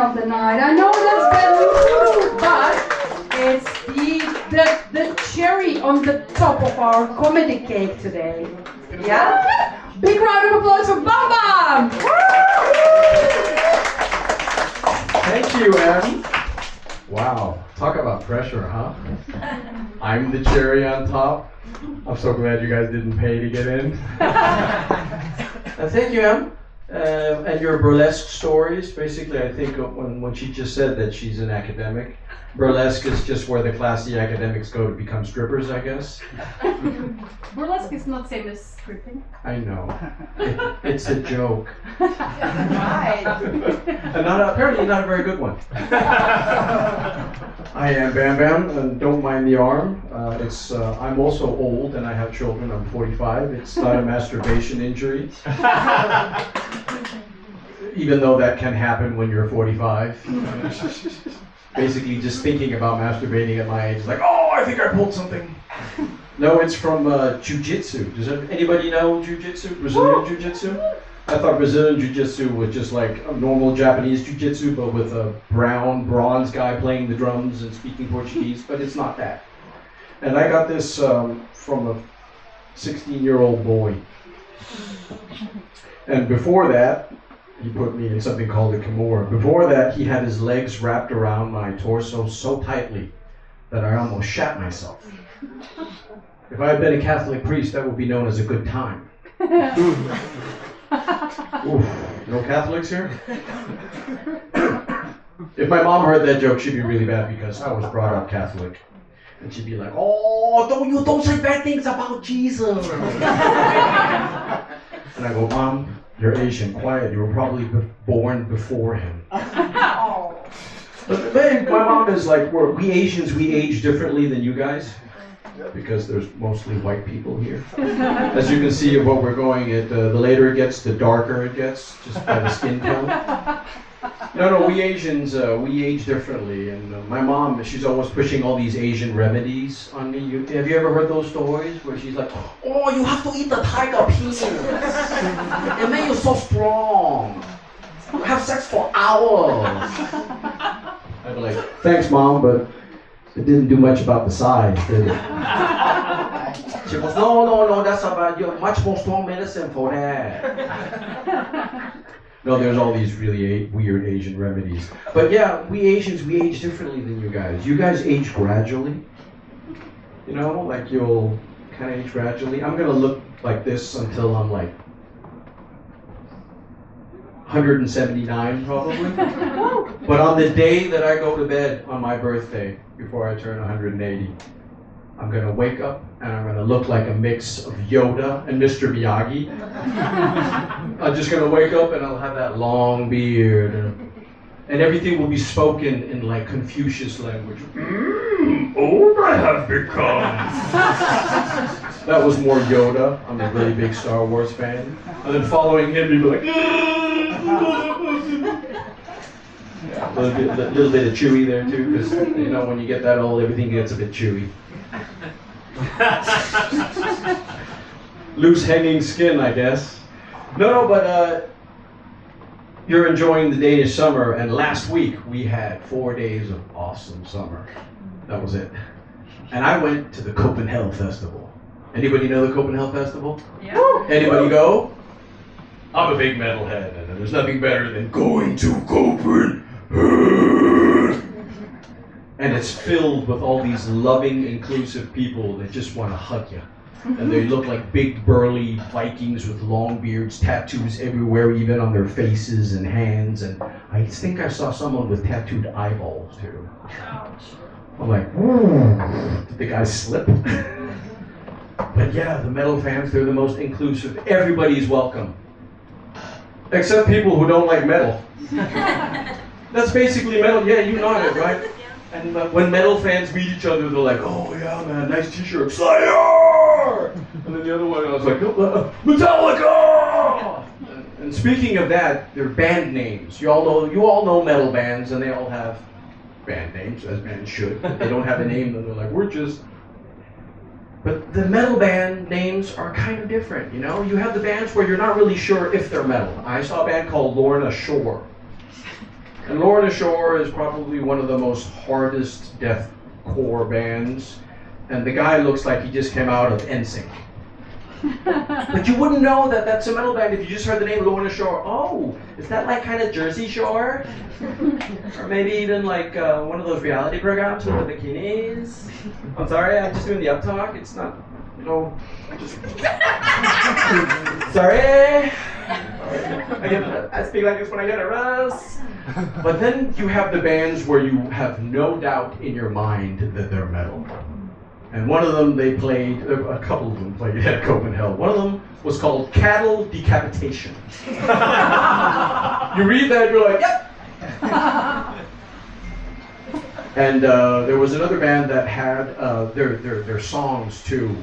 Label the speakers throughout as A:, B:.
A: of the night. I know that's been, but it's the cherry on the top of our comedy cake today. Yeah? Big round of applause for Bam Bam!
B: Thank you, Em. Wow, talk about pressure, huh? I'm the cherry on top. I'm so glad you guys didn't pay to get in. Thank you, Em. And your burlesque stories, basically, I think when she just said that she's an academic, burlesque is just where the classy academics go to become strippers, I guess.
A: Burlesque is not same as stripping.
B: I know. It's a joke.
A: Right.
B: And apparently not a very good one. I am Bam Bam, and don't mind the arm. I'm also old and I have children. I'm 45. It's not a masturbation injury. Even though that can happen when you're 45. Basically just thinking about masturbating at my age is like, oh, I think I pulled something. No, it's from jiu-jitsu. Does anybody know jiu-jitsu? Brazilian jiu-jitsu? I thought Brazilian jiu-jitsu was just like a normal Japanese jiu-jitsu, but with a brown bronze guy playing the drums and speaking Portuguese, but it's not that. And I got this from a 16-year-old boy. And before that, he put me in something called a kimura. Before that, he had his legs wrapped around my torso so tightly that I almost shat myself. If I had been a Catholic priest, that would be known as a good time. Oof, no Catholics here? If my mom heard that joke, she'd be really bad because I was brought up Catholic. And she'd be like, oh, don't say bad things about Jesus. And I go, Mom, you're Asian, quiet. You were probably born before him. But then my mom is like, we Asians, we age differently than you guys. Because there's mostly white people here. As you can see of what we're going, the later it gets, the darker it gets, just by the skin tone. No, we Asians, we age differently. And my mom, she's always pushing all these Asian remedies on me. Have you ever heard those stories where she's like, oh, you have to eat the tiger peas. It makes you so strong. You have sex for hours. I'd be like, thanks, Mom, but it didn't do much about the size, did it? She goes, no, that's about you. Much more strong medicine for that. No, there's all these really weird Asian remedies. But yeah, we Asians, we age differently than you guys. You guys age gradually. You know, like you'll kind of age gradually. I'm going to look like this until I'm like 179 probably. But on the day that I go to bed on my birthday, before I turn 180, I'm going to wake up and I'm going to look like a mix of Yoda and Mr. Miyagi. I'm just going to wake up and I'll have that long beard and everything will be spoken in like Confucius language. Old I have become. That was more Yoda. I'm a really big Star Wars fan. And then following him, you'd be like, yeah, a little bit of chewy there too, because you know when you get that old, everything gets a bit chewy. Loose hanging skin, I guess. No, but you're enjoying the Danish summer, and last week we had 4 days of awesome summer. That was it. And I went to the Copenhagen Festival. Anybody know the Copenhagen Festival?
A: Yeah.
B: Anybody go? I'm a big metalhead, and there's nothing better than going to Copenhagen. And it's filled with all these loving, inclusive people that just want to hug you. And they look like big, burly Vikings with long beards, tattoos everywhere, even on their faces and hands. And I think I saw someone with tattooed eyeballs, too.
A: Ouch.
B: I'm like, did the guy slip? But yeah, the metal fans, they're the most inclusive. Everybody's welcome. Except people who don't like metal. That's basically metal. Yeah, you know it, right? And when metal fans meet each other, they're like, oh yeah, man, nice t-shirt, Slayer! And then the other one, I was like, Metallica! And speaking of that, they're band names. You all know metal bands, and they all have band names, as bands should. But they don't have a name, and they're like, But the metal band names are kind of different, you know? You have the bands where you're not really sure if they're metal. I saw a band called Lorna Shore. And Lorna Shore is probably one of the most hardest deathcore bands. And the guy looks like he just came out of NSYNC. But you wouldn't know that that's a metal band if you just heard the name Lorna Shore. Oh, is that like kind of Jersey Shore? Or maybe even like one of those reality programs with the bikinis? I'm sorry, I'm just doing the uptalk. It's not, you know, I just... Sorry. I speak like this when I get nervous. But then you have the bands where you have no doubt in your mind that they're metal. And one of them they played, a couple of them played at Copenhagen. One of them was called Cattle Decapitation. You read that, you're like, yep. And there was another band that had their songs too.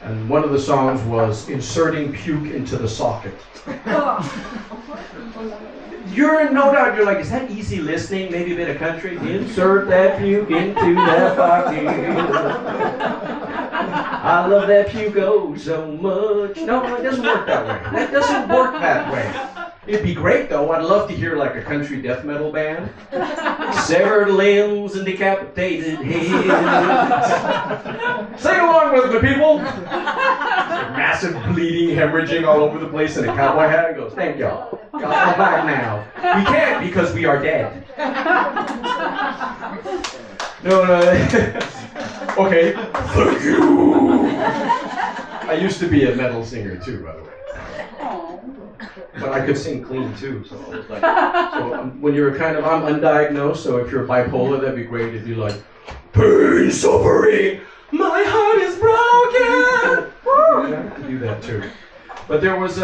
B: And one of the songs was Inserting Puke into the Socket. You're no doubt, you're like, is that easy listening? Maybe a bit of country? Insert that puke into that pocket. I love that puke oh so much. No, it doesn't work that way. That doesn't work that way. It'd be great though. I'd love to hear like a country death metal band. Severed limbs and decapitated heads. Sing along with me, people. Massive bleeding, hemorrhaging all over the place, and a cowboy hat goes, thank y'all. I'm back now. We can't because we are dead. No. Okay. Thank you. I used to be a metal singer too, by the way. But I could sing clean too, so I was like, when you're I'm undiagnosed, so if you're bipolar, that'd be great if you're like, pain, suffering, my heart is broken. Woo! I could do that too. But there's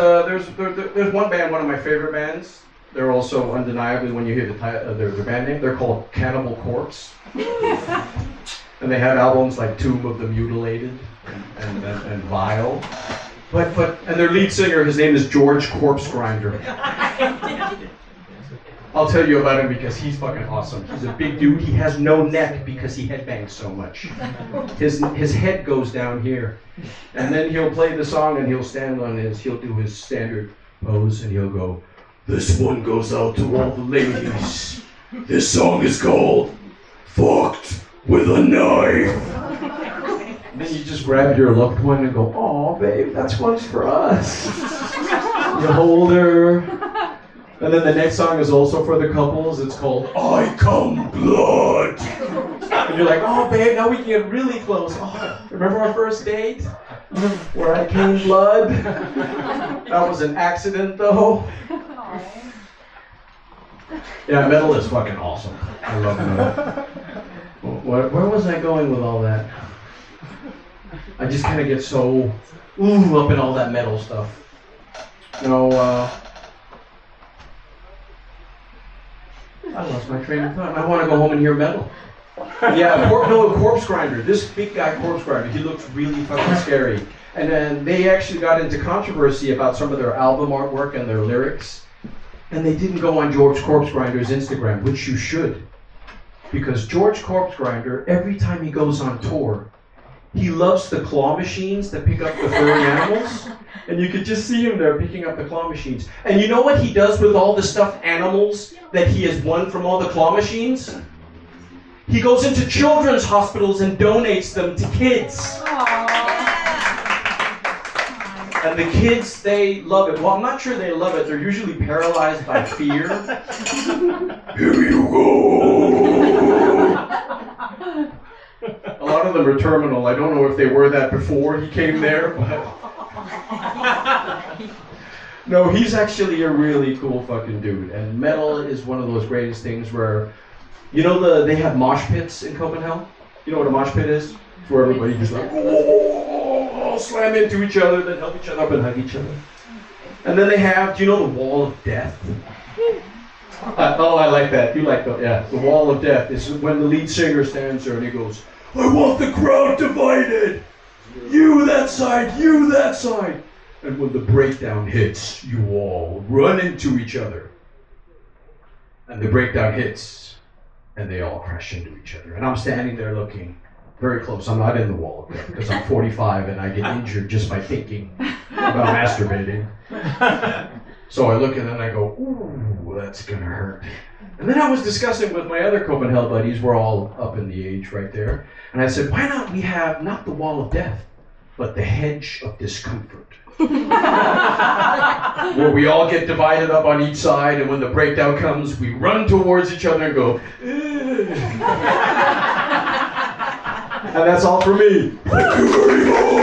B: one band, one of my favorite bands. They're also undeniably, when you hear their band name, they're called Cannibal Corpse. And they have albums like Tomb of the Mutilated and Vile. And their lead singer, his name is George Corpse Grinder. I'll tell you about him because he's fucking awesome. He's a big dude. He has no neck because he headbangs so much. His head goes down here. And then he'll play the song and he'll do his standard pose and he'll go, this one goes out to all the ladies. This song is called Fucked with a Knife. And then you just grab your loved one and go, oh babe, that's one's for us. You hold her. And then the next song is also for the couples. It's called I Come Blood. And you're like, oh babe, now we can get really close. Oh, remember our first date? Where I came blood? That was an accident though. Yeah, metal is fucking awesome. I love metal. Where was I going with all that? I just kind of get so up in all that metal stuff. I lost my train of thought. I want to go home and hear metal. Yeah, Corpse Grinder. This big guy, Corpse Grinder, he looks really fucking scary. And then they actually got into controversy about some of their album artwork and their lyrics. And they didn't go on George Corpse Grinder's Instagram, which you should. Because George Corpse Grinder, every time he goes on tour, he loves the claw machines that pick up the furry animals. And you could just see him there picking up the claw machines. And you know what he does with all the stuffed animals that he has won from all the claw machines? He goes into children's hospitals and donates them to kids. And the kids, they love it. Well, I'm not sure they love it. They're usually paralyzed by fear. Here you go. A lot of them are terminal. I don't know if they were that before he came there, but... No, he's actually a really cool fucking dude. And metal is one of those greatest things where, you know, they have mosh pits in Copenhagen? You know what a mosh pit is? It's where everybody just like, oh, slam into each other, then help each other up and hug each other. And then they have, do you know the Wall of Death? Oh, I like that. You like that, yeah. The Wall of Death is when the lead singer stands there and he goes, I want the crowd divided! You that side, you that side! And when the breakdown hits, you all run into each other. And the breakdown hits, and they all crash into each other. And I'm standing there looking very close. I'm not in the Wall of Death because I'm 45 and I get injured just by thinking about masturbating. So I look at it and I go, ooh, that's gonna hurt. And then I was discussing with my other Copenhagen buddies, we're all up in the age right there, and I said, why not we have not the wall of death, but the hedge of discomfort. Where we all get divided up on each side, and when the breakdown comes, we run towards each other and go, and that's all for me. Thank you very much.